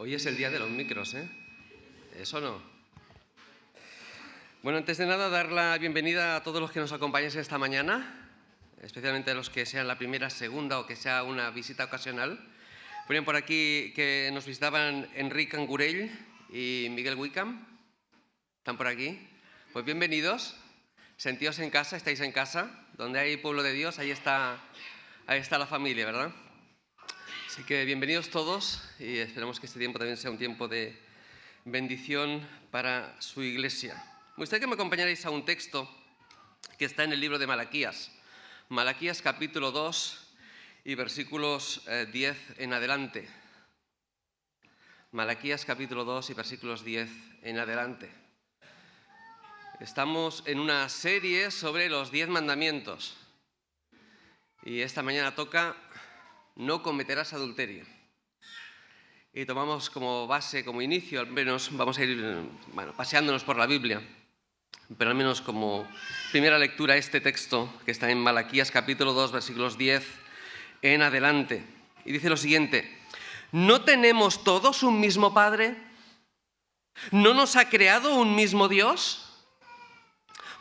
Hoy es el día de los micros, ¿eh? ¿Eso no? Bueno, antes de nada, dar la bienvenida a todos los que nos acompañáis esta mañana, especialmente a los que sean la primera, segunda o que sea una visita ocasional. Ponían por aquí que nos visitaban Enrique Angurell y Miguel Wickham. ¿Están por aquí? Pues bienvenidos. Sentíos en casa, estáis en casa. Donde hay pueblo de Dios, ahí está la familia, ¿verdad? Así que bienvenidos todos y esperamos que este tiempo también sea un tiempo de bendición para su iglesia. Me gustaría que me acompañarais a un texto que está en el libro de Malaquías. Malaquías capítulo 2 y versículos 10 en adelante. Malaquías capítulo 2 y versículos 10 en adelante. Estamos en una serie sobre los 10 mandamientos. Y esta mañana toca no cometerás adulterio. Y tomamos como base, como inicio, al menos vamos a ir paseándonos por la Biblia, pero al menos como primera lectura este texto que está en Malaquías capítulo 2, versículos 10 en adelante. Y dice lo siguiente: ¿no tenemos todos un mismo Padre? ¿No nos ha creado un mismo Dios?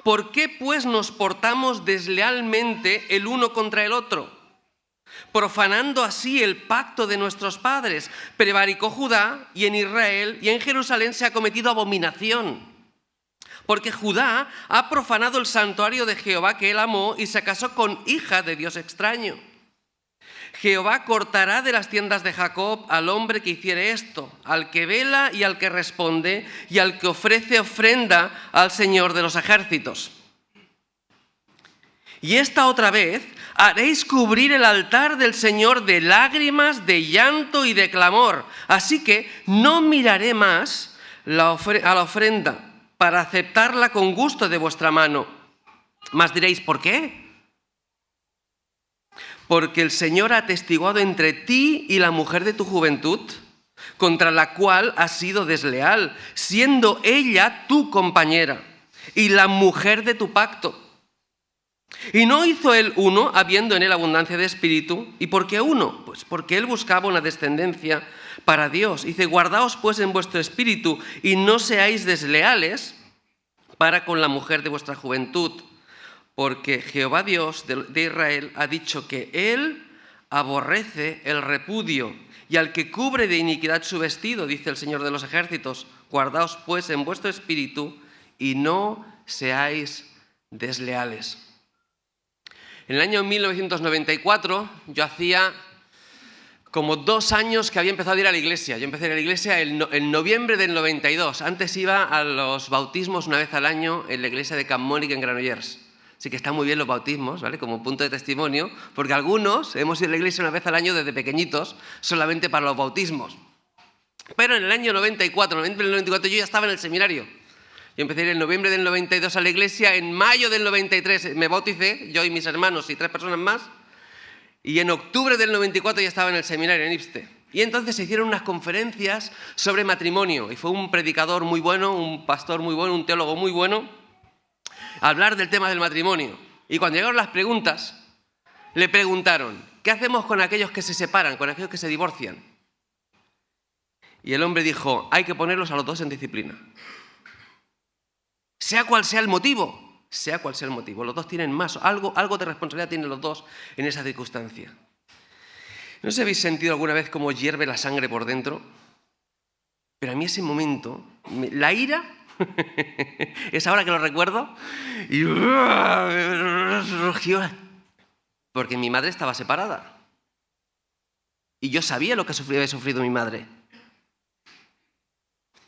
¿Por qué pues nos portamos deslealmente el uno contra el otro, profanando así el pacto de nuestros padres? Prevaricó Judá, y en Israel y en Jerusalén se ha cometido abominación, porque Judá ha profanado el santuario de Jehová que él amó y se casó con hija de Dios extraño. Jehová cortará de las tiendas de Jacob al hombre que hiciere esto, al que vela y al que responde, y al que ofrece ofrenda al Señor de los ejércitos. Y esta otra vez haréis cubrir el altar del Señor de lágrimas, de llanto y de clamor. Así que no miraré más a la ofrenda para aceptarla con gusto de vuestra mano. Mas diréis, ¿por qué? Porque el Señor ha atestiguado entre ti y la mujer de tu juventud, contra la cual has sido desleal, siendo ella tu compañera y la mujer de tu pacto. Y no hizo él uno, habiendo en él abundancia de espíritu. ¿Y por qué uno? Pues porque él buscaba una descendencia para Dios. Dice, guardaos pues en vuestro espíritu y no seáis desleales para con la mujer de vuestra juventud. Porque Jehová Dios de Israel ha dicho que él aborrece el repudio y al que cubre de iniquidad su vestido, dice el Señor de los ejércitos. Guardaos pues en vuestro espíritu y no seáis desleales. En el año 1994 yo hacía como 2 años que había empezado a ir a la iglesia. Yo empecé a ir a la iglesia en noviembre del 92. Antes iba a los bautismos una vez al año en la iglesia de Camp Mónica en Granollers. Así que están muy bien los bautismos, ¿vale? Como punto de testimonio, porque algunos hemos ido a la iglesia una vez al año desde pequeñitos, solamente para los bautismos. Pero en el año 94 yo ya estaba en el seminario. Yo empecé a ir en noviembre del 92 a la iglesia, en mayo del 93 me bauticé, yo y mis hermanos y 3 personas más, y en octubre del 94 ya estaba en el seminario en Ipste. Y entonces se hicieron unas conferencias sobre matrimonio, y fue un predicador muy bueno, un pastor muy bueno, un teólogo muy bueno, a hablar del tema del matrimonio. Y cuando llegaron las preguntas, le preguntaron, ¿qué hacemos con aquellos que se separan, con aquellos que se divorcian? Y el hombre dijo, hay que ponerlos a los dos en disciplina. Sea cual sea el motivo, los dos tienen más, algo de responsabilidad tienen los dos en esa circunstancia. ¿No os habéis sentido alguna vez cómo hierve la sangre por dentro? Pero a mí ese momento, la ira, es ahora que lo recuerdo, y rugió, porque mi madre estaba separada. Y yo sabía lo que había sufrido mi madre.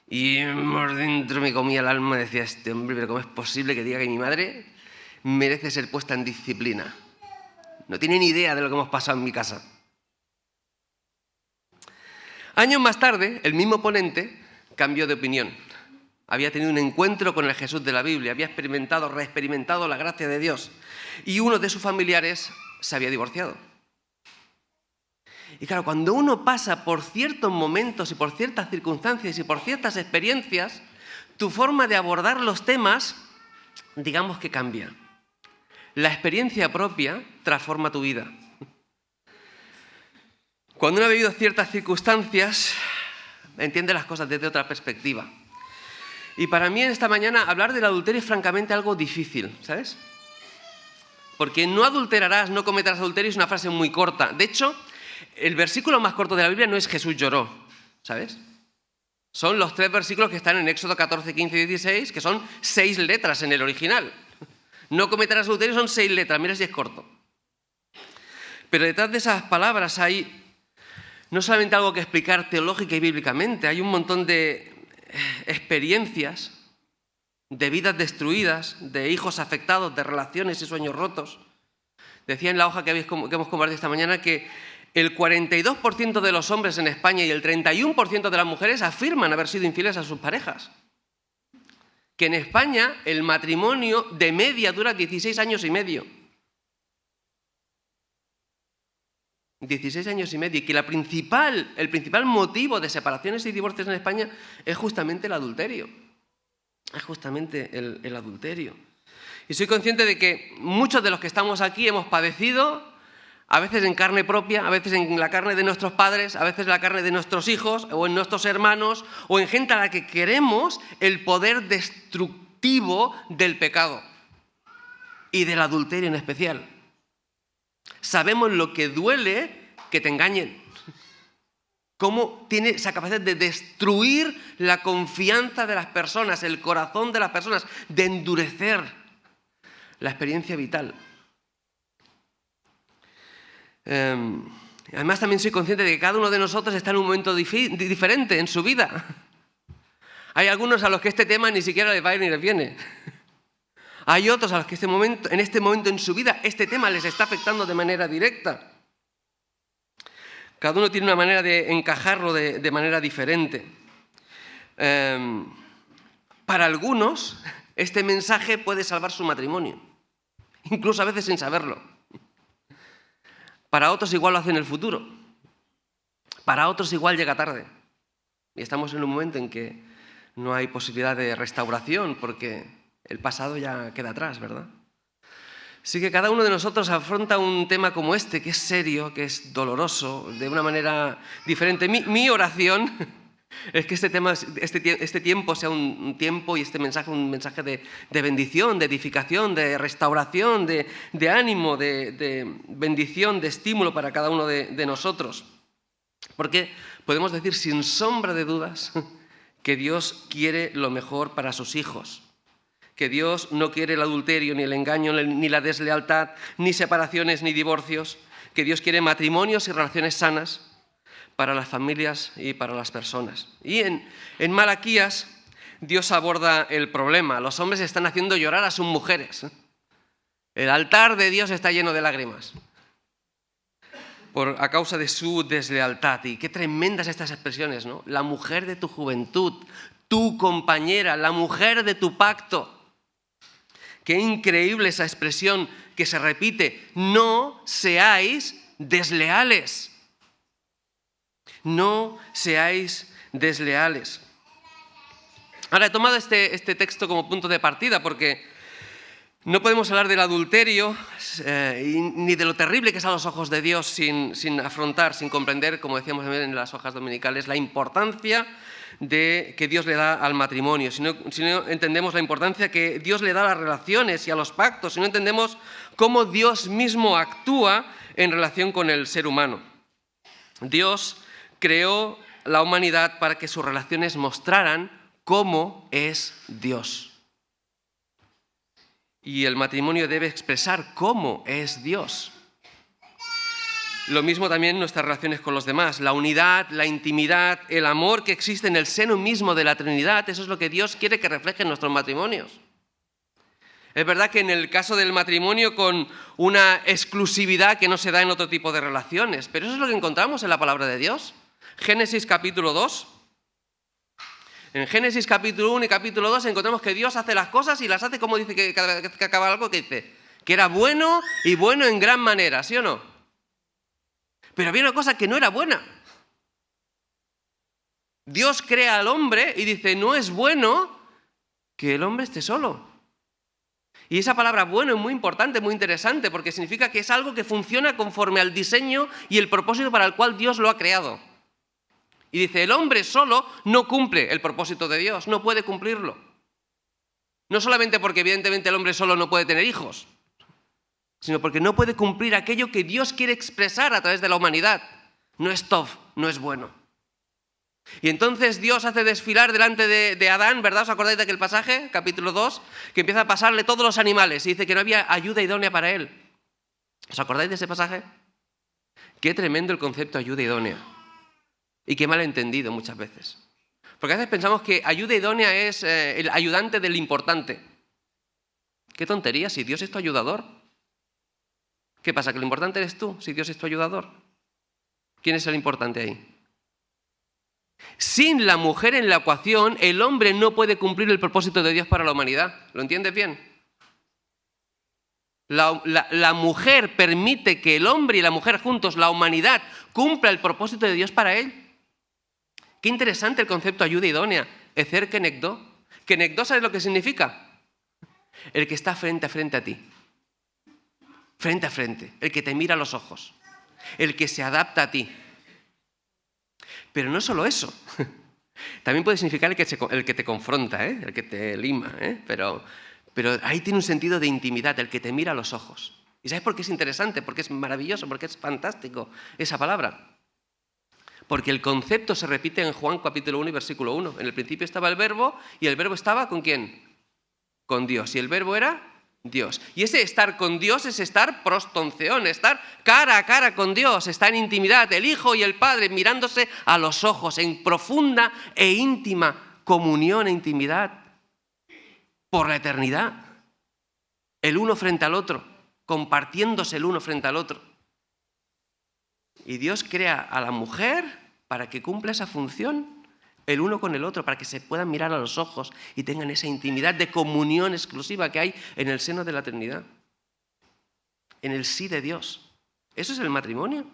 Y por dentro me comía el alma y decía, este hombre, pero ¿cómo es posible que diga que mi madre merece ser puesta en disciplina? No tiene ni idea de lo que hemos pasado en mi casa. Años más tarde, el mismo ponente cambió de opinión. Había tenido un encuentro con el Jesús de la Biblia, había reexperimentado la gracia de Dios. Y uno de sus familiares se había divorciado. Y claro, cuando uno pasa por ciertos momentos y por ciertas circunstancias y por ciertas experiencias, tu forma de abordar los temas, digamos que cambia. La experiencia propia transforma tu vida. Cuando uno ha vivido ciertas circunstancias, entiende las cosas desde otra perspectiva. Y para mí en esta mañana hablar del adulterio es francamente algo difícil, ¿sabes? Porque no adulterarás, no cometerás adulterio es una frase muy corta. De hecho, el versículo más corto de la Biblia no es Jesús lloró, ¿sabes? Son los 3 versículos que están en Éxodo 14, 15 y 16, que son 6 letras en el original. No cometerás adulterio son 6 letras, mira si es corto. Pero detrás de esas palabras hay no solamente algo que explicar teológica y bíblicamente, hay un montón de experiencias, de vidas destruidas, de hijos afectados, de relaciones y sueños rotos. Decía en la hoja que hemos compartido esta mañana que el 42% de los hombres en España y el 31% de las mujeres afirman haber sido infieles a sus parejas. Que en España el matrimonio de media dura 16 años y medio. 16 años y medio. Y que el principal motivo de separaciones y divorcios en España es justamente el adulterio. Es justamente el adulterio. Y soy consciente de que muchos de los que estamos aquí hemos padecido, a veces en carne propia, a veces en la carne de nuestros padres, a veces en la carne de nuestros hijos o en nuestros hermanos o en gente a la que queremos el poder destructivo del pecado y del adulterio en especial. Sabemos lo que duele que te engañen. Cómo tiene esa capacidad de destruir la confianza de las personas, el corazón de las personas, de endurecer la experiencia vital. Además también soy consciente de que cada uno de nosotros está en un momento diferente en su vida. Hay algunos a los que este tema ni siquiera les va ni les viene. Hay otros a los que en este momento en su vida este tema les está afectando de manera directa. Cada uno tiene una manera de encajarlo de manera diferente. Para algunos, este mensaje puede salvar su matrimonio, incluso a veces sin saberlo. Para otros igual lo hace en el futuro. Para otros igual llega tarde. Y estamos en un momento en que no hay posibilidad de restauración porque el pasado ya queda atrás, ¿verdad? Así que cada uno de nosotros afronta un tema como este, que es serio, que es doloroso, de una manera diferente. Mi oración es que este tiempo sea un tiempo y este mensaje un mensaje de bendición, de edificación, de restauración, de ánimo, de bendición, de estímulo para cada uno de nosotros. Porque podemos decir sin sombra de dudas que Dios quiere lo mejor para sus hijos. Que Dios no quiere el adulterio, ni el engaño, ni la deslealtad, ni separaciones, ni divorcios. Que Dios quiere matrimonios y relaciones sanas para las familias y para las personas. Y en Malaquías, Dios aborda el problema. Los hombres están haciendo llorar a sus mujeres. El altar de Dios está lleno de lágrimas a causa de su deslealtad. Y qué tremendas estas expresiones, ¿no? La mujer de tu juventud, tu compañera, la mujer de tu pacto. Qué increíble esa expresión que se repite. No seáis desleales. No seáis desleales. Ahora he tomado este texto como punto de partida porque no podemos hablar del adulterio ni de lo terrible que es a los ojos de Dios sin afrontar, sin comprender, como decíamos en las hojas dominicales, la importancia que Dios le da al matrimonio, si no entendemos la importancia que Dios le da a las relaciones y a los pactos, si no entendemos cómo Dios mismo actúa en relación con el ser humano. Dios creó la humanidad para que sus relaciones mostraran cómo es Dios. Y el matrimonio debe expresar cómo es Dios. Lo mismo también en nuestras relaciones con los demás. La unidad, la intimidad, el amor que existe en el seno mismo de la Trinidad, eso es lo que Dios quiere que refleje en nuestros matrimonios. Es verdad que en el caso del matrimonio con una exclusividad que no se da en otro tipo de relaciones, pero eso es lo que encontramos en la palabra de Dios. Génesis capítulo 2. En Génesis capítulo 1 y capítulo 2 encontramos que Dios hace las cosas y las hace como dice que cada vez que acaba algo que dice, que era bueno y bueno en gran manera, ¿sí o no? Pero había una cosa que no era buena. Dios crea al hombre y dice, no es bueno que el hombre esté solo. Y esa palabra bueno es muy importante, muy interesante, porque significa que es algo que funciona conforme al diseño y el propósito para el cual Dios lo ha creado. Y dice, el hombre solo no cumple el propósito de Dios, no puede cumplirlo. No solamente porque evidentemente el hombre solo no puede tener hijos, sino porque no puede cumplir aquello que Dios quiere expresar a través de la humanidad. No es tov, no es bueno. Y entonces Dios hace desfilar delante de Adán, ¿verdad? ¿Os acordáis de aquel pasaje, capítulo 2? Que empieza a pasarle todos los animales y dice que no había ayuda idónea para él. ¿Os acordáis de ese pasaje? Qué tremendo el concepto ayuda idónea. Y qué mal entendido muchas veces. Porque a veces pensamos que ayuda idónea es el ayudante del importante. Qué tontería, si Dios es tu ayudador. ¿Qué pasa? ¿Que lo importante eres tú, si Dios es tu ayudador? ¿Quién es el importante ahí? Sin la mujer en la ecuación, el hombre no puede cumplir el propósito de Dios para la humanidad. ¿Lo entiendes bien? La mujer permite que el hombre y la mujer juntos, la humanidad, cumpla el propósito de Dios para él. Qué interesante el concepto ayuda idónea. Ezer kenegdó. Kenegdó, ¿sabes lo que significa? El que está frente a frente a ti. Frente a frente. El que te mira a los ojos. El que se adapta a ti. Pero no solo eso. También puede significar el que te confronta, el que te lima. Pero ahí tiene un sentido de intimidad, el que te mira a los ojos. ¿Y sabes por qué es interesante? Porque es maravilloso, porque es fantástico esa palabra. Porque el concepto se repite en Juan capítulo 1 y versículo 1. En el principio estaba el verbo, y el verbo estaba ¿con quién? Con Dios. Y el verbo era Dios. Y ese estar con Dios es estar prostonceón, estar cara a cara con Dios, estar en intimidad, el Hijo y el Padre mirándose a los ojos, en profunda e íntima comunión e intimidad por la eternidad. El uno frente al otro, compartiéndose el uno frente al otro. Y Dios crea a la mujer para que cumpla esa función, el uno con el otro, para que se puedan mirar a los ojos y tengan esa intimidad de comunión exclusiva que hay en el seno de la Trinidad, en el sí de Dios. Eso es el matrimonio.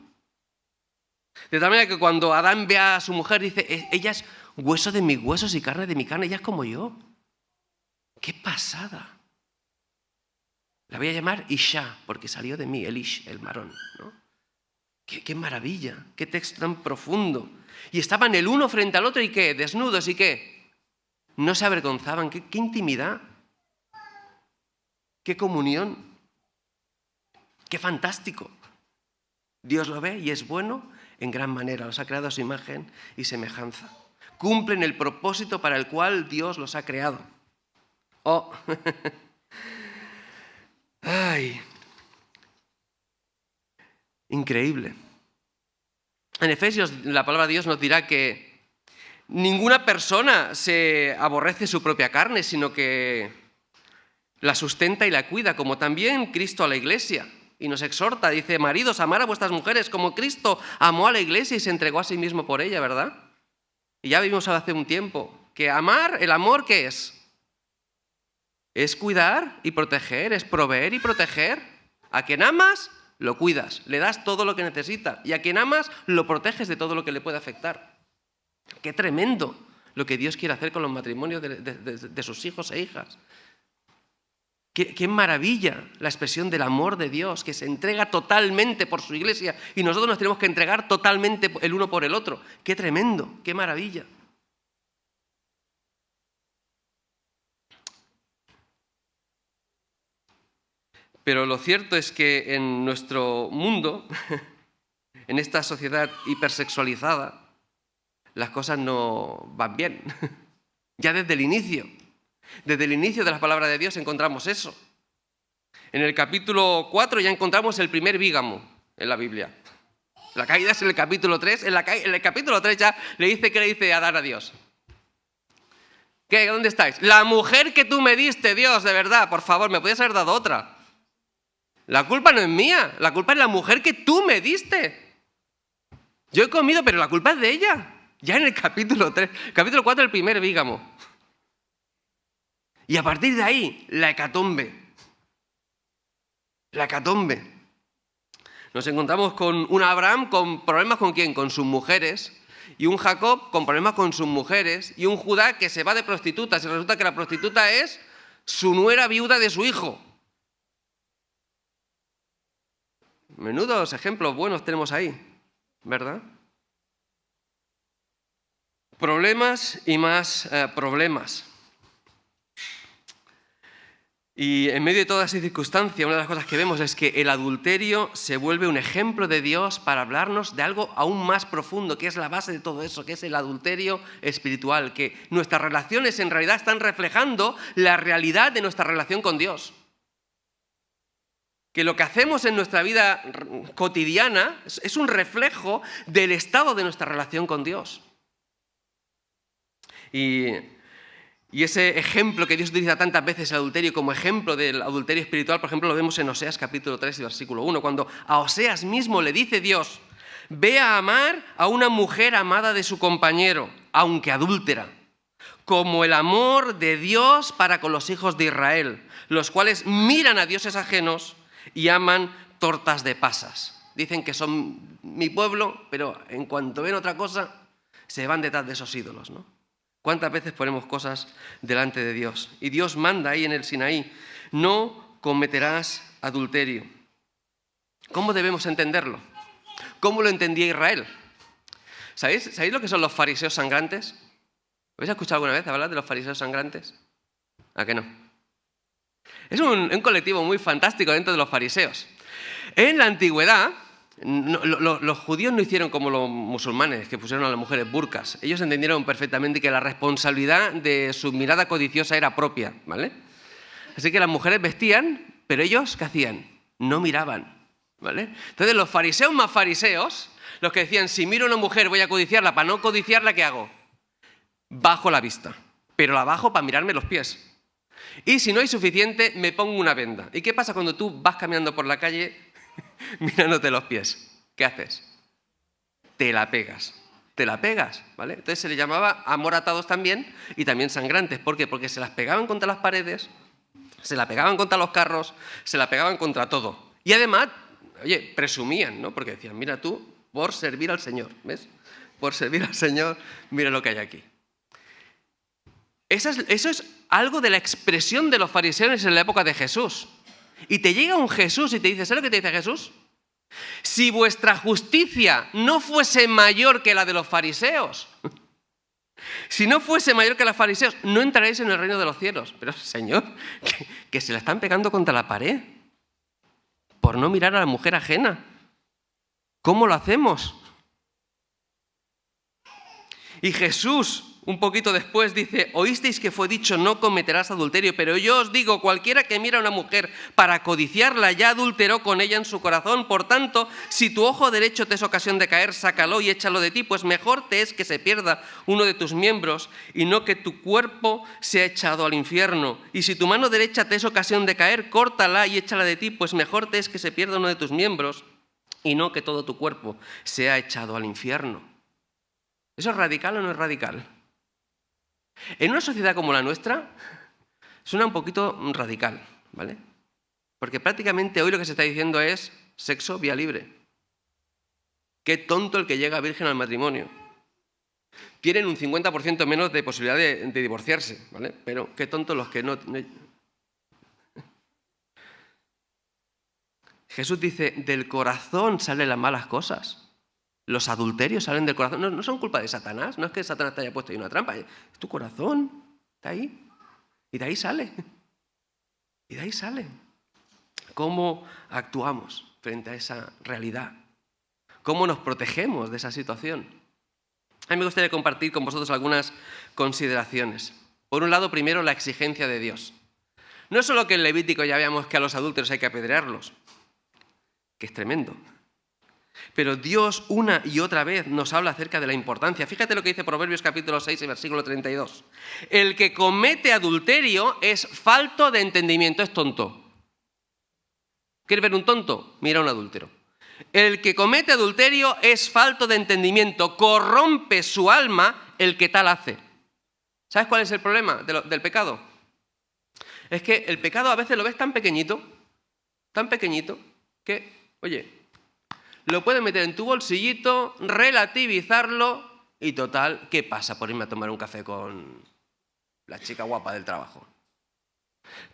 De tal manera que cuando Adán ve a su mujer, dice, ella es hueso de mis huesos y carne de mi carne, ella es como yo. ¡Qué pasada! La voy a llamar Isha, porque salió de mí, el Ish, el varón, ¿no? ¡Qué maravilla! ¡Qué texto tan profundo! Y estaban el uno frente al otro y ¿qué? Desnudos y ¿qué? No se avergonzaban. ¡Qué intimidad! ¡Qué comunión! ¡Qué fantástico! Dios lo ve y es bueno en gran manera. Los ha creado a su imagen y semejanza. Cumplen el propósito para el cual Dios los ha creado. ¡Oh! ¡Ay! Increíble. En Efesios la palabra de Dios nos dirá que ninguna persona se aborrece su propia carne, sino que la sustenta y la cuida, como también Cristo a la iglesia. Y nos exhorta, dice, maridos, amar a vuestras mujeres como Cristo amó a la iglesia y se entregó a sí mismo por ella, ¿verdad? Y ya vimos hace un tiempo que amar, el amor, ¿qué es? Es cuidar y proteger, es proveer y proteger. A quien amas, lo cuidas, le das todo lo que necesita. Y a quien amas, lo proteges de todo lo que le puede afectar. ¡Qué tremendo lo que Dios quiere hacer con los matrimonios de sus hijos e hijas! ¡Qué maravilla la expresión del amor de Dios, que se entrega totalmente por su iglesia! Y nosotros nos tenemos que entregar totalmente el uno por el otro. ¡Qué tremendo! ¡Qué maravilla! Pero lo cierto es que en nuestro mundo, en esta sociedad hipersexualizada, las cosas no van bien. Ya desde el inicio de la palabra de Dios encontramos eso. En el capítulo 4 ya encontramos el primer bígamo en la Biblia. La caída es en el capítulo 3. En el capítulo 3 ya le dice, ¿qué le dice Adán a Dios? ¿Qué? ¿Dónde estáis? La mujer que tú me diste, Dios, de verdad, por favor, me podías haber dado otra. La culpa no es mía, la culpa es la mujer que tú me diste. Yo he comido, pero la culpa es de ella. Ya en el capítulo 3, capítulo 4, el primer bígamo. Y a partir de ahí, la hecatombe. La hecatombe. Nos encontramos con un Abraham con problemas ¿con quién? Con sus mujeres. Y un Jacob con problemas con sus mujeres. Y un Judá que se va de prostitutas. Y resulta que la prostituta es su nuera viuda de su hijo. Menudos ejemplos buenos tenemos ahí, ¿verdad? Problemas y más problemas. Y en medio de toda esa circunstancia, una de las cosas que vemos es que el adulterio se vuelve un ejemplo de Dios para hablarnos de algo aún más profundo, que es la base de todo eso, que es el adulterio espiritual, que nuestras relaciones en realidad están reflejando la realidad de nuestra relación con Dios. Que lo que hacemos en nuestra vida cotidiana es un reflejo del estado de nuestra relación con Dios. Y ese ejemplo que Dios utiliza tantas veces, el adulterio, como ejemplo del adulterio espiritual, por ejemplo, lo vemos en Oseas capítulo 3 y versículo 1, cuando a Oseas mismo le dice Dios: ve a amar a una mujer amada de su compañero, aunque adúltera, como el amor de Dios para con los hijos de Israel, los cuales miran a dioses ajenos y aman tortas de pasas. Dicen que son mi pueblo, pero en cuanto ven otra cosa, se van detrás de esos ídolos, ¿no? ¿Cuántas veces ponemos cosas delante de Dios? Y Dios manda ahí en el Sinaí: no cometerás adulterio. ¿Cómo debemos entenderlo? ¿Cómo lo entendía Israel? ¿Sabéis lo que son los fariseos sangrantes? ¿Habéis escuchado alguna vez hablar de los fariseos sangrantes? ¿A qué no? Es un colectivo muy fantástico dentro de los fariseos. En la antigüedad, los judíos no hicieron como los musulmanes, que pusieron a las mujeres burkas. Ellos entendieron perfectamente que la responsabilidad de su mirada codiciosa era propia, ¿vale? Así que las mujeres vestían, pero ellos, ¿qué hacían? No miraban, ¿vale? Entonces los fariseos más fariseos, los que decían: si miro a una mujer voy a codiciarla, para no codiciarla, ¿qué hago? Bajo la vista, pero la bajo para mirarme los pies. Y si no hay suficiente, me pongo una venda. ¿Y qué pasa cuando tú vas caminando por la calle mirándote los pies? ¿Qué haces? Te la pegas, ¿vale? Entonces se le llamaba amoratados también, y también sangrantes. ¿Por qué? Porque se las pegaban contra las paredes, se la pegaban contra los carros, se la pegaban contra todo. Y además, oye, presumían, ¿no? Porque decían: mira tú, por servir al Señor, ¿ves? Por servir al Señor, mira lo que hay aquí. Eso es algo de la expresión de los fariseos en la época de Jesús. Y te llega un Jesús y te dice: ¿sabes lo que te dice Jesús? Si vuestra justicia no fuese mayor que la de los fariseos, si no fuese mayor que los fariseos, no entraréis en el reino de los cielos. Pero, Señor, que se la están pegando contra la pared por no mirar a la mujer ajena. ¿Cómo lo hacemos? Y Jesús, un poquito después, dice: oísteis que fue dicho: no cometerás adulterio, pero yo os digo, cualquiera que mira a una mujer para codiciarla ya adulteró con ella en su corazón. Por tanto, si tu ojo derecho te es ocasión de caer, sácalo y échalo de ti, pues mejor te es que se pierda uno de tus miembros y no que tu cuerpo sea echado al infierno. Y si tu mano derecha te es ocasión de caer, córtala y échala de ti, pues mejor te es que se pierda uno de tus miembros y no que todo tu cuerpo sea echado al infierno. ¿Eso es radical o no es radical? En una sociedad como la nuestra, suena un poquito radical, ¿vale? Porque prácticamente hoy lo que se está diciendo es sexo vía libre. Qué tonto el que llega virgen al matrimonio. Tienen un 50% menos de posibilidad de divorciarse, ¿vale? Pero qué tonto los que no... Jesús dice: del corazón salen las malas cosas. Los adulterios salen del corazón. No son culpa de Satanás. No es que Satanás te haya puesto ahí una trampa. Es tu corazón. Está ahí. Y de ahí sale. Y de ahí sale. ¿Cómo actuamos frente a esa realidad? ¿Cómo nos protegemos de esa situación? A mí me gustaría compartir con vosotros algunas consideraciones. Por un lado, primero, la exigencia de Dios. No es solo que en Levítico ya veamos que a los adúlteros hay que apedrearlos, que es tremendo. Pero Dios una y otra vez nos habla acerca de la importancia. Fíjate lo que dice Proverbios capítulo 6 y versículo 32. El que comete adulterio es falto de entendimiento, es tonto. ¿Quieres ver un tonto? Mira a un adúltero. El que comete adulterio es falto de entendimiento, corrompe su alma el que tal hace. ¿Sabes cuál es el problema del pecado? Es que el pecado a veces lo ves tan pequeñito, que, oye, lo puedes meter en tu bolsillito, relativizarlo y total, ¿qué pasa por irme a tomar un café con la chica guapa del trabajo?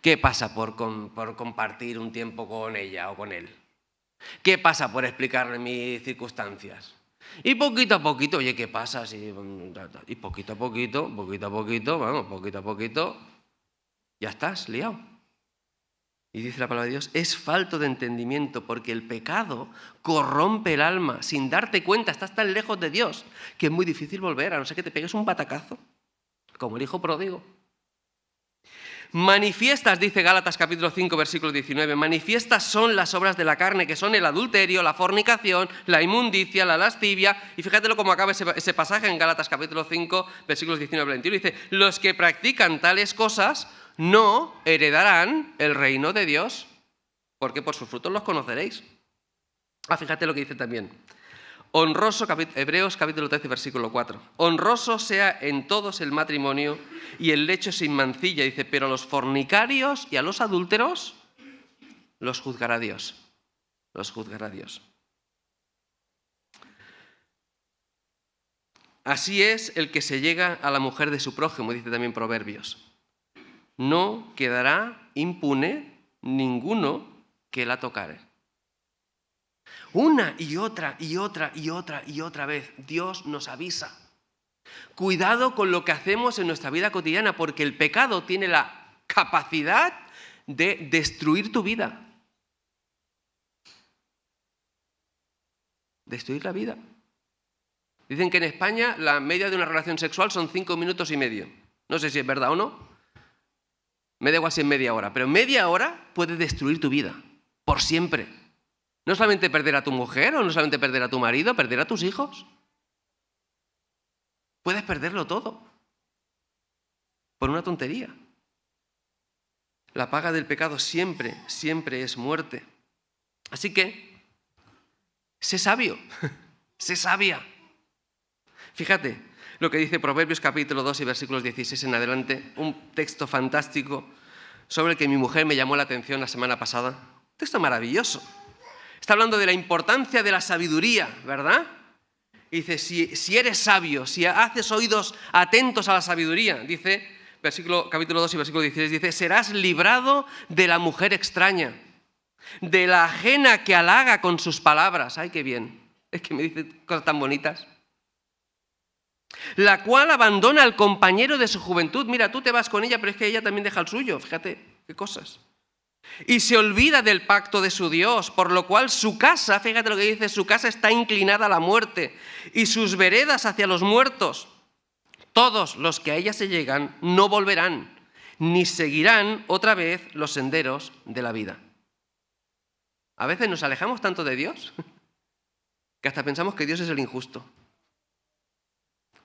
¿Qué pasa por compartir un tiempo con ella o con él? ¿Qué pasa por explicarle mis circunstancias? Y poquito a poquito, oye, ¿qué pasa? Y poquito a poquito, vamos, poquito a poquito, ya estás liado. Y dice la palabra de Dios, es falto de entendimiento porque el pecado corrompe el alma. Sin darte cuenta, estás tan lejos de Dios que es muy difícil volver, a no ser que te pegues un batacazo, como el hijo pródigo. Manifiestas, dice Gálatas capítulo 5, versículo 19, manifiestas son las obras de la carne, que son el adulterio, la fornicación, la inmundicia, la lascivia. Y fíjatelo cómo acaba ese pasaje en Gálatas capítulo 5, versículos 19 al 21. Dice, los que practican tales cosas no heredarán el reino de Dios, porque por sus frutos los conoceréis. Fíjate lo que dice también. Honroso, Hebreos capítulo 13, versículo 4. Honroso sea en todos el matrimonio y el lecho sin mancilla. Dice, pero a los fornicarios y a los adúlteros los juzgará Dios. Los juzgará Dios. Así es el que se llega a la mujer de su prójimo, dice también Proverbios. No quedará impune ninguno que la tocare. Una y otra vez Dios nos avisa. Cuidado con lo que hacemos en nuestra vida cotidiana, porque el pecado tiene la capacidad de destruir tu vida. Destruir la vida. Dicen que en España la media de una relación sexual son 5 minutos y medio. No sé si es verdad o no. Me da igual si es media hora, pero media hora puede destruir tu vida, por siempre. No solamente perder a tu mujer, o no solamente perder a tu marido, perder a tus hijos. Puedes perderlo todo por una tontería. La paga del pecado siempre es muerte. Así que, sé sabio, sé sabia. Fíjate lo que dice Proverbios capítulo 2 y versículos 16 en adelante, un texto fantástico sobre el que mi mujer me llamó la atención la semana pasada. Un texto maravilloso. Está hablando de la importancia de la sabiduría, ¿verdad? Y dice, si eres sabio, si haces oídos atentos a la sabiduría, dice, capítulo 2 y versículo 16, dice, serás librado de la mujer extraña, de la ajena que halaga con sus palabras. ¡Ay, qué bien! Es que me dice cosas tan bonitas. La cual abandona al compañero de su juventud. Mira, tú te vas con ella, pero es que ella también deja el suyo. Fíjate, qué cosas. Y se olvida del pacto de su Dios, por lo cual su casa, fíjate lo que dice, su casa está inclinada a la muerte y sus veredas hacia los muertos. Todos los que a ella se llegan no volverán, ni seguirán otra vez los senderos de la vida. A veces nos alejamos tanto de Dios que hasta pensamos que Dios es el injusto.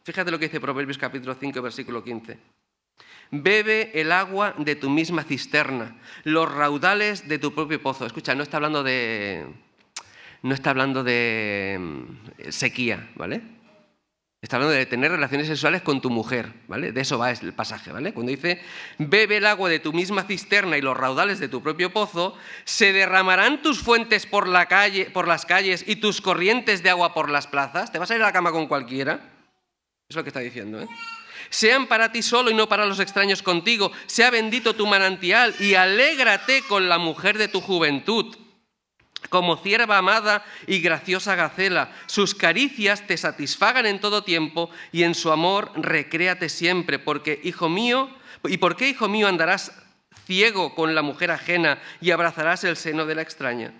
Fíjate lo que dice Proverbios capítulo 5, versículo 15. Bebe el agua de tu misma cisterna, los raudales de tu propio pozo. Escucha, no está hablando de sequía, ¿vale? Está hablando de tener relaciones sexuales con tu mujer, ¿vale? De eso va el pasaje, ¿vale? Cuando dice, bebe el agua de tu misma cisterna y los raudales de tu propio pozo, se derramarán tus fuentes por las calles y tus corrientes de agua por las plazas. ¿Te vas a ir a la cama con cualquiera? Es lo que está diciendo, ¿eh? Sean para ti solo y no para los extraños contigo. Sea bendito tu manantial y alégrate con la mujer de tu juventud. Como cierva amada y graciosa gacela, sus caricias te satisfagan en todo tiempo y en su amor recréate siempre. Porque, hijo mío, ¿y por qué, hijo mío, andarás ciego con la mujer ajena y abrazarás el seno de la extraña?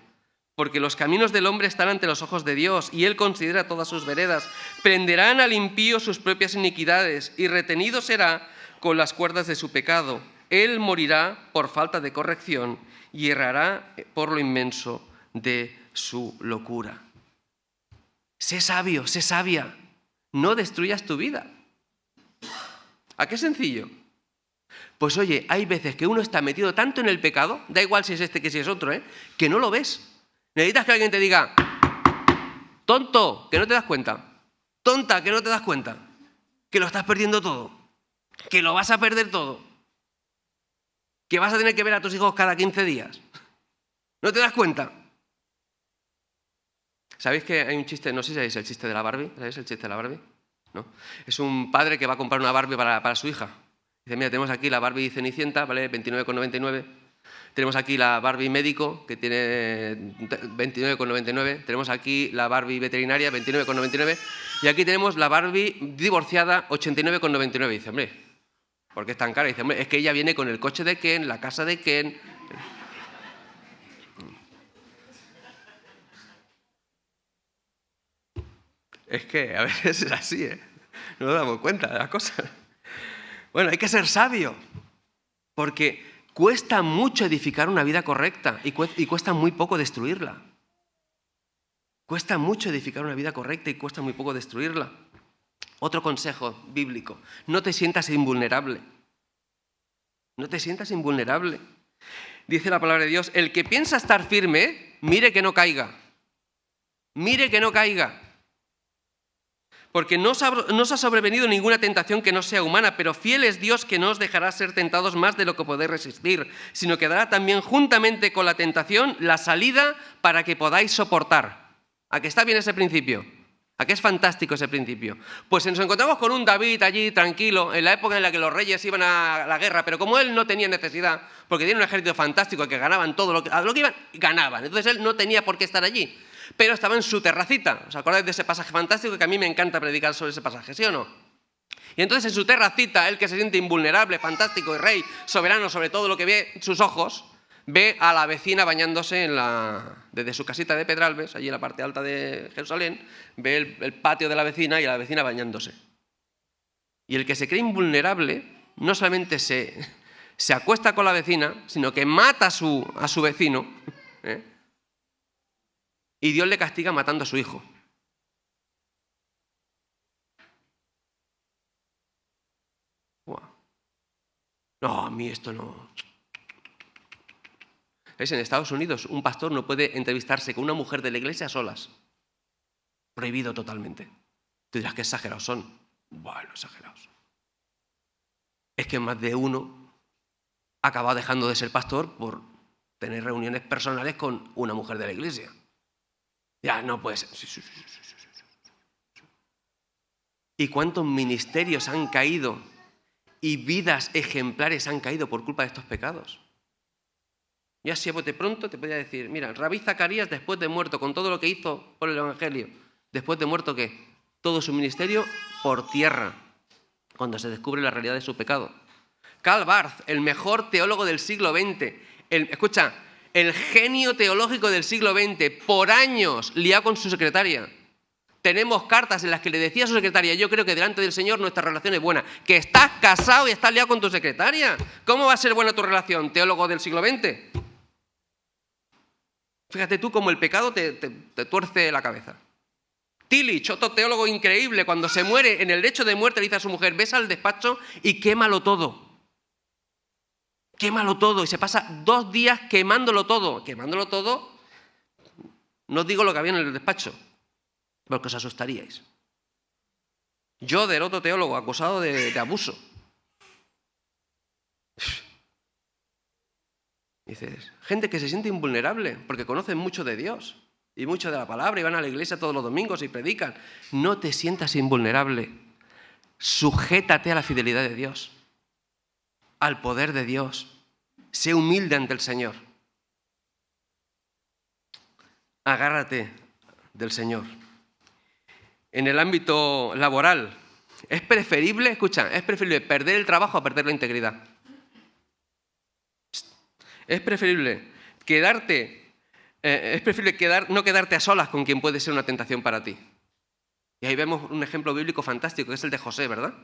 Porque los caminos del hombre están ante los ojos de Dios, y Él considera todas sus veredas. Prenderán al impío sus propias iniquidades, y retenido será con las cuerdas de su pecado. Él morirá por falta de corrección, y errará por lo inmenso de su locura. Sé sabio, sé sabia. No destruyas tu vida. ¿A qué sencillo? Pues oye, hay veces que uno está metido tanto en el pecado, da igual si es este que si es otro, que no lo ves. Necesitas que alguien te diga, tonto, que no te das cuenta, tonta, que no te das cuenta, que lo estás perdiendo todo, que lo vas a perder todo, que vas a tener que ver a tus hijos cada 15 días. ¿No te das cuenta? ¿Sabéis que hay un chiste? No sé si sabéis el chiste de la Barbie. ¿Sabéis el chiste de la Barbie? ¿No? Es un padre que va a comprar una Barbie para su hija. Dice, mira, tenemos aquí la Barbie Cenicienta, vale 29,99. Tenemos aquí la Barbie médico, que tiene 29,99. Tenemos aquí la Barbie veterinaria, 29,99. Y aquí tenemos la Barbie divorciada, 89,99. Dice, hombre, ¿por qué es tan cara? Dice, hombre, es que ella viene con el coche de Ken, la casa de Ken. Es que a veces es así, ¿eh? No nos damos cuenta de las cosas. Bueno, hay que ser sabio, porque cuesta mucho edificar una vida correcta y cuesta muy poco destruirla. Cuesta mucho edificar una vida correcta y cuesta muy poco destruirla. Otro consejo bíblico, no te sientas invulnerable. No te sientas invulnerable. Dice la palabra de Dios, el que piensa estar firme, mire que no caiga. Mire que no caiga. Porque no os ha sobrevenido ninguna tentación que no sea humana, pero fiel es Dios que no os dejará ser tentados más de lo que podéis resistir, sino que dará también juntamente con la tentación la salida para que podáis soportar. ¿A qué está bien ese principio? ¿A qué es fantástico ese principio? Pues nos encontramos con un David allí tranquilo, en la época en la que los reyes iban a la guerra, pero como él no tenía necesidad, porque tenía un ejército fantástico que ganaban todo a lo que iban, ganaban. Entonces él no tenía por qué estar allí. Pero estaba en su terracita. ¿Os acordáis de ese pasaje fantástico que a mí me encanta predicar sobre ese pasaje, sí o no? Y entonces en su terracita, él que se siente invulnerable, fantástico y rey, soberano sobre todo lo que ve sus ojos, ve a la vecina bañándose desde su casita de Pedralbes, allí en la parte alta de Jerusalén, ve el patio de la vecina y a la vecina bañándose. Y el que se cree invulnerable no solamente se acuesta con la vecina, sino que mata a su vecino, ¿eh? Y Dios le castiga matando a su hijo. Wow. No, a mí esto no. ¿Ves? En Estados Unidos un pastor no puede entrevistarse con una mujer de la iglesia a solas. Prohibido totalmente. Tú dirás que exagerados son. Bueno, exagerados. Es que más de uno ha acabado dejando de ser pastor por tener reuniones personales con una mujer de la iglesia. Ya, no puede ser. Sí. ¿Y cuántos ministerios han caído y vidas ejemplares han caído por culpa de estos pecados? Y así a bote pronto te podría decir, mira, Rabí Zacarías después de muerto, con todo lo que hizo por el Evangelio, después de muerto, ¿qué? Todo su ministerio por tierra, cuando se descubre la realidad de su pecado. Karl Barth, el mejor teólogo del siglo XX, escucha, el genio teológico del siglo XX, por años liado con su secretaria. Tenemos cartas en las que le decía a su secretaria, yo creo que delante del Señor nuestra relación es buena. Que estás casado y estás liado con tu secretaria. ¿Cómo va a ser buena tu relación, teólogo del siglo XX? Fíjate tú cómo el pecado te tuerce la cabeza. Tillich, otro teólogo increíble, cuando se muere en el lecho de muerte le dice a su mujer, ves al despacho y quémalo todo. Quémalo todo. Y se pasa 2 días quemándolo todo. Quemándolo todo, no os digo lo que había en el despacho, porque os asustaríais. Yoder, otro teólogo, acusado de abuso. Dices, gente que se siente invulnerable porque conocen mucho de Dios y mucho de la palabra y van a la iglesia todos los domingos y predican. No te sientas invulnerable. Sujétate a la fidelidad de Dios, al poder de Dios. Sé humilde ante el Señor. Agárrate del Señor. En el ámbito laboral, es preferible perder el trabajo a perder la integridad. Es preferible no quedarte a solas con quien puede ser una tentación para ti. Y ahí vemos un ejemplo bíblico fantástico, que es el de José, ¿verdad?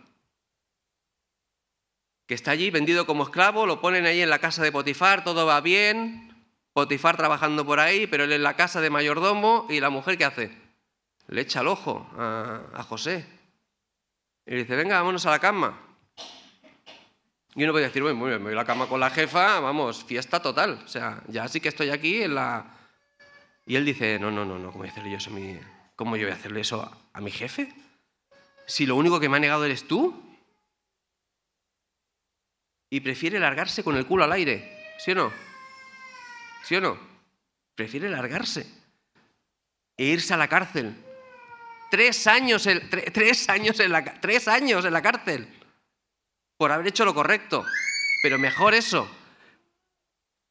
Que está allí vendido como esclavo, lo ponen ahí en la casa de Potifar, todo va bien, Potifar trabajando por ahí, pero él en la casa de mayordomo, y la mujer, ¿qué hace? Le echa el ojo a José. Y le dice, venga, vámonos a la cama. Y uno puede decir, bueno, me voy a la cama con la jefa, vamos, fiesta total. O sea, ya sí que estoy aquí en la... Y él dice, no, ¿cómo voy a hacerle yo eso ¿Cómo yo voy a hacerle eso a mi jefe? Si lo único que me ha negado eres tú. Y prefiere largarse con el culo al aire, ¿sí o no? ¿Sí o no? Prefiere largarse e irse a la cárcel. 3 años en la cárcel por haber hecho lo correcto. Pero mejor eso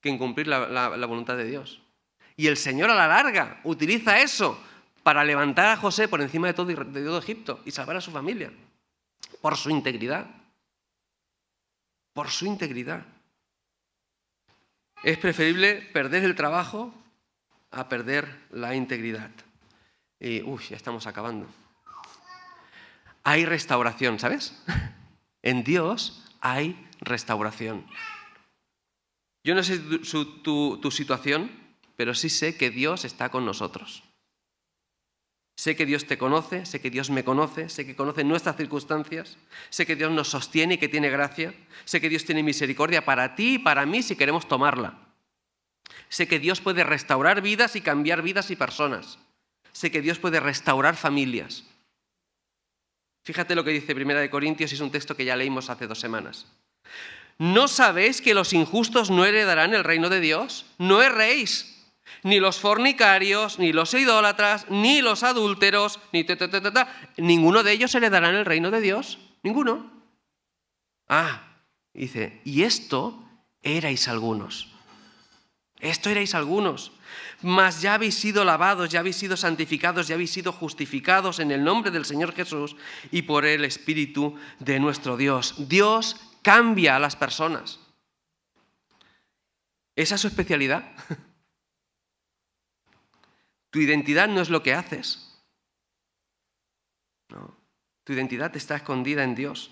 que incumplir la voluntad de Dios. Y el Señor a la larga utiliza eso para levantar a José por encima de todo Egipto y salvar a su familia. Por su integridad. Por su integridad. Es preferible perder el trabajo a perder la integridad. Y, ya estamos acabando. Hay restauración, ¿sabes? En Dios hay restauración. Yo no sé tu situación, pero sí sé que Dios está con nosotros. Sé que Dios te conoce, sé que Dios me conoce, sé que conoce nuestras circunstancias, sé que Dios nos sostiene y que tiene gracia, sé que Dios tiene misericordia para ti y para mí si queremos tomarla. Sé que Dios puede restaurar vidas y cambiar vidas y personas. Sé que Dios puede restaurar familias. Fíjate lo que dice 1 Corintios, y es un texto que ya leímos hace 2 semanas. ¿No sabéis que los injustos no heredarán el reino de Dios? No erréis. Ni los fornicarios, ni los idólatras, ni los adúlteros, ninguno de ellos heredarán el reino de Dios. Ninguno. Dice, y esto erais algunos. Esto erais algunos. Mas ya habéis sido lavados, ya habéis sido santificados, ya habéis sido justificados en el nombre del Señor Jesús y por el Espíritu de nuestro Dios. Dios cambia a las personas. ¿Esa es su especialidad? Tu identidad no es lo que haces. No. Tu identidad está escondida en Dios.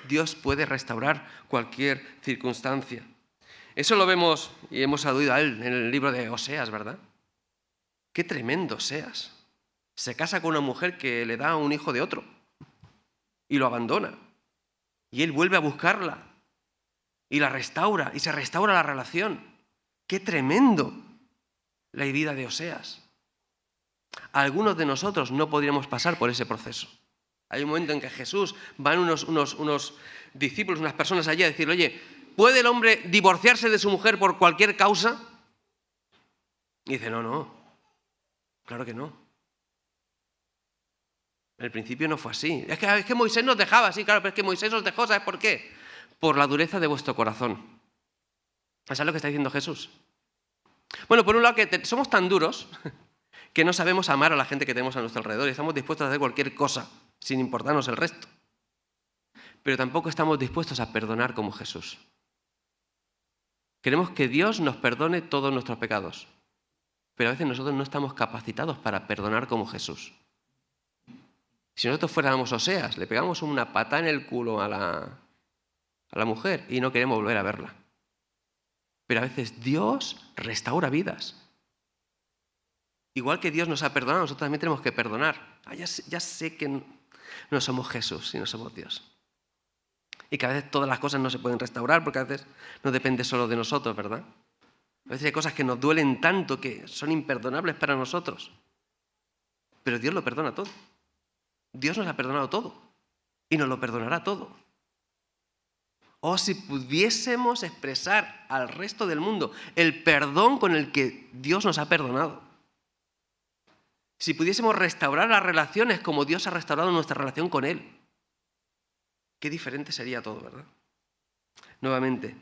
Dios puede restaurar cualquier circunstancia. Eso lo vemos y hemos aludido a él en el libro de Oseas, ¿verdad? Qué tremendo Oseas. Se casa con una mujer que le da un hijo de otro y lo abandona. Y él vuelve a buscarla y la restaura y se restaura la relación. Qué tremendo la vida de Oseas. Algunos de nosotros no podríamos pasar por ese proceso. Hay un momento en que Jesús, van unos discípulos, unas personas allí a decirle, oye, ¿puede el hombre divorciarse de su mujer por cualquier causa? Y dice, no, claro que no. El principio no fue así. Es que Moisés nos dejaba así, claro, pero es que Moisés os dejó, ¿sabes por qué? Por la dureza de vuestro corazón. ¿Eso es lo que está diciendo Jesús? Bueno, por un lado, que somos tan duros que no sabemos amar a la gente que tenemos a nuestro alrededor y estamos dispuestos a hacer cualquier cosa sin importarnos el resto. Pero tampoco estamos dispuestos a perdonar como Jesús. Queremos que Dios nos perdone todos nuestros pecados, pero a veces nosotros no estamos capacitados para perdonar como Jesús. Si nosotros fuéramos Oseas, le pegamos una patada en el culo a la mujer y no queremos volver a verla. Pero a veces Dios restaura vidas. Igual que Dios nos ha perdonado, nosotros también tenemos que perdonar. Ya sé que no somos Jesús y no somos Dios. Y que a veces todas las cosas no se pueden restaurar porque a veces no depende solo de nosotros, ¿verdad? A veces hay cosas que nos duelen tanto que son imperdonables para nosotros. Pero Dios lo perdona todo. Dios nos ha perdonado todo y nos lo perdonará todo. Si pudiésemos expresar al resto del mundo el perdón con el que Dios nos ha perdonado. Si pudiésemos restaurar las relaciones como Dios ha restaurado nuestra relación con Él. Qué diferente sería todo, ¿verdad? Nuevamente,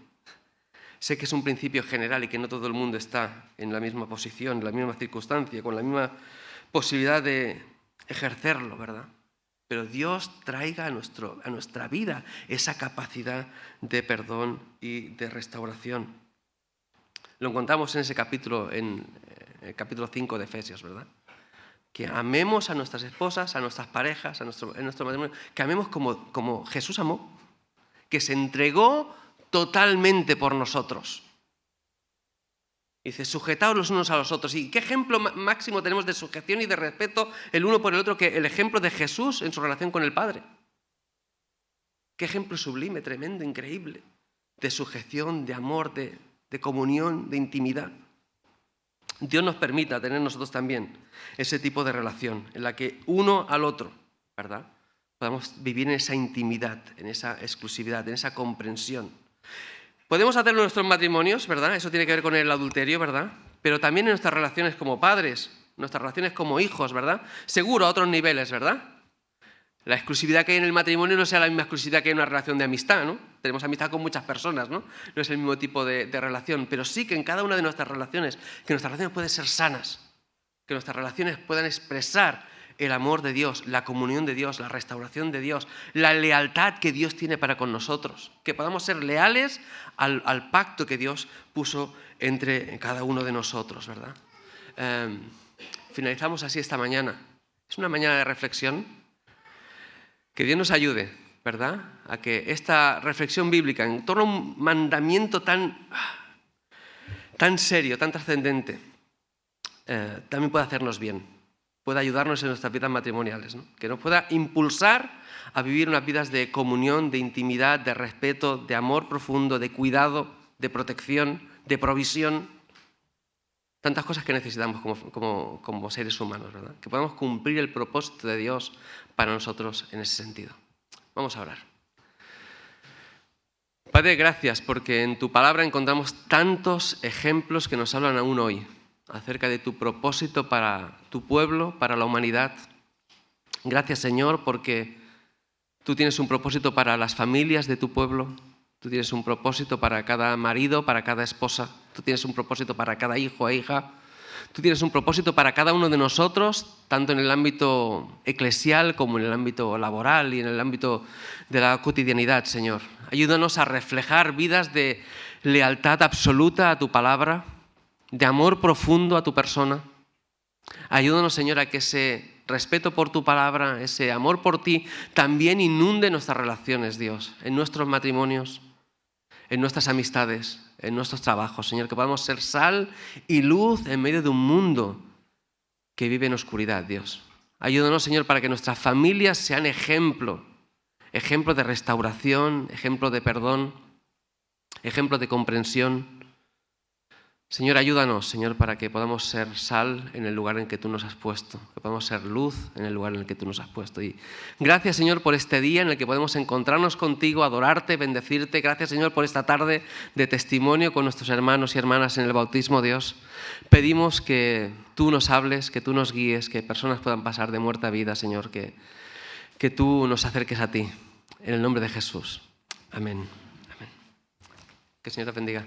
sé que es un principio general y que no todo el mundo está en la misma posición, en la misma circunstancia, con la misma posibilidad de ejercerlo, ¿verdad? Pero Dios traiga a nuestra vida esa capacidad de perdón y de restauración. Lo encontramos en ese capítulo, en el capítulo 5 de Efesios, ¿verdad? Que amemos a nuestras esposas, a nuestras parejas, en nuestro matrimonio, que amemos como Jesús amó, que se entregó totalmente por nosotros. Dice, sujetaos los unos a los otros. ¿Y qué ejemplo máximo tenemos de sujeción y de respeto el uno por el otro que el ejemplo de Jesús en su relación con el Padre? Qué ejemplo sublime, tremendo, increíble, de sujeción, de amor, de comunión, de intimidad. Dios nos permita tener nosotros también ese tipo de relación en la que uno al otro, ¿verdad?, podamos vivir en esa intimidad, en esa exclusividad, en esa comprensión. Podemos hacerlo en nuestros matrimonios, ¿verdad? Eso tiene que ver con el adulterio, ¿verdad? Pero también en nuestras relaciones como padres, nuestras relaciones como hijos, ¿verdad? Seguro a otros niveles, ¿verdad? La exclusividad que hay en el matrimonio no sea la misma exclusividad que hay en una relación de amistad, ¿no? Tenemos amistad con muchas personas, ¿no? No es el mismo tipo de relación, pero sí que en cada una de nuestras relaciones, que nuestras relaciones pueden ser sanas, que nuestras relaciones puedan expresar el amor de Dios, la comunión de Dios, la restauración de Dios, la lealtad que Dios tiene para con nosotros, que podamos ser leales al pacto que Dios puso entre cada uno de nosotros, ¿verdad? Finalizamos así esta mañana. Es una mañana de reflexión. Que Dios nos ayude, ¿verdad?, a que esta reflexión bíblica en torno a un mandamiento tan serio, tan trascendente, también pueda hacernos bien, pueda ayudarnos en nuestras vidas matrimoniales, ¿no? Que nos pueda impulsar a vivir unas vidas de comunión, de intimidad, de respeto, de amor profundo, de cuidado, de protección, de provisión. Tantas cosas que necesitamos como seres humanos, ¿verdad? Que podamos cumplir el propósito de Dios para nosotros en ese sentido. Vamos a orar. Padre, gracias porque en tu palabra encontramos tantos ejemplos que nos hablan aún hoy acerca de tu propósito para tu pueblo, para la humanidad. Gracias, Señor, porque tú tienes un propósito para las familias de tu pueblo. Tú tienes un propósito para cada marido, para cada esposa. Tú tienes un propósito para cada hijo e hija. Tú tienes un propósito para cada uno de nosotros, tanto en el ámbito eclesial como en el ámbito laboral y en el ámbito de la cotidianidad, Señor. Ayúdanos a reflejar vidas de lealtad absoluta a tu palabra, de amor profundo a tu persona. Ayúdanos, Señor, a que ese respeto por tu palabra, ese amor por ti, también inunde nuestras relaciones, Dios, en nuestros matrimonios, en nuestras amistades, en nuestros trabajos, Señor, que podamos ser sal y luz en medio de un mundo que vive en oscuridad, Dios. Ayúdanos, Señor, para que nuestras familias sean ejemplo de restauración, ejemplo de perdón, ejemplo de comprensión. Señor, ayúdanos, Señor, para que podamos ser sal en el lugar en que tú nos has puesto, que podamos ser luz en el lugar en el que tú nos has puesto. Y gracias, Señor, por este día en el que podemos encontrarnos contigo, adorarte, bendecirte. Gracias, Señor, por esta tarde de testimonio con nuestros hermanos y hermanas en el bautismo, Dios. Pedimos que tú nos hables, que tú nos guíes, que personas puedan pasar de muerte a vida, Señor, que tú nos acerques a ti. En el nombre de Jesús. Amén. Amén. Que el Señor te bendiga.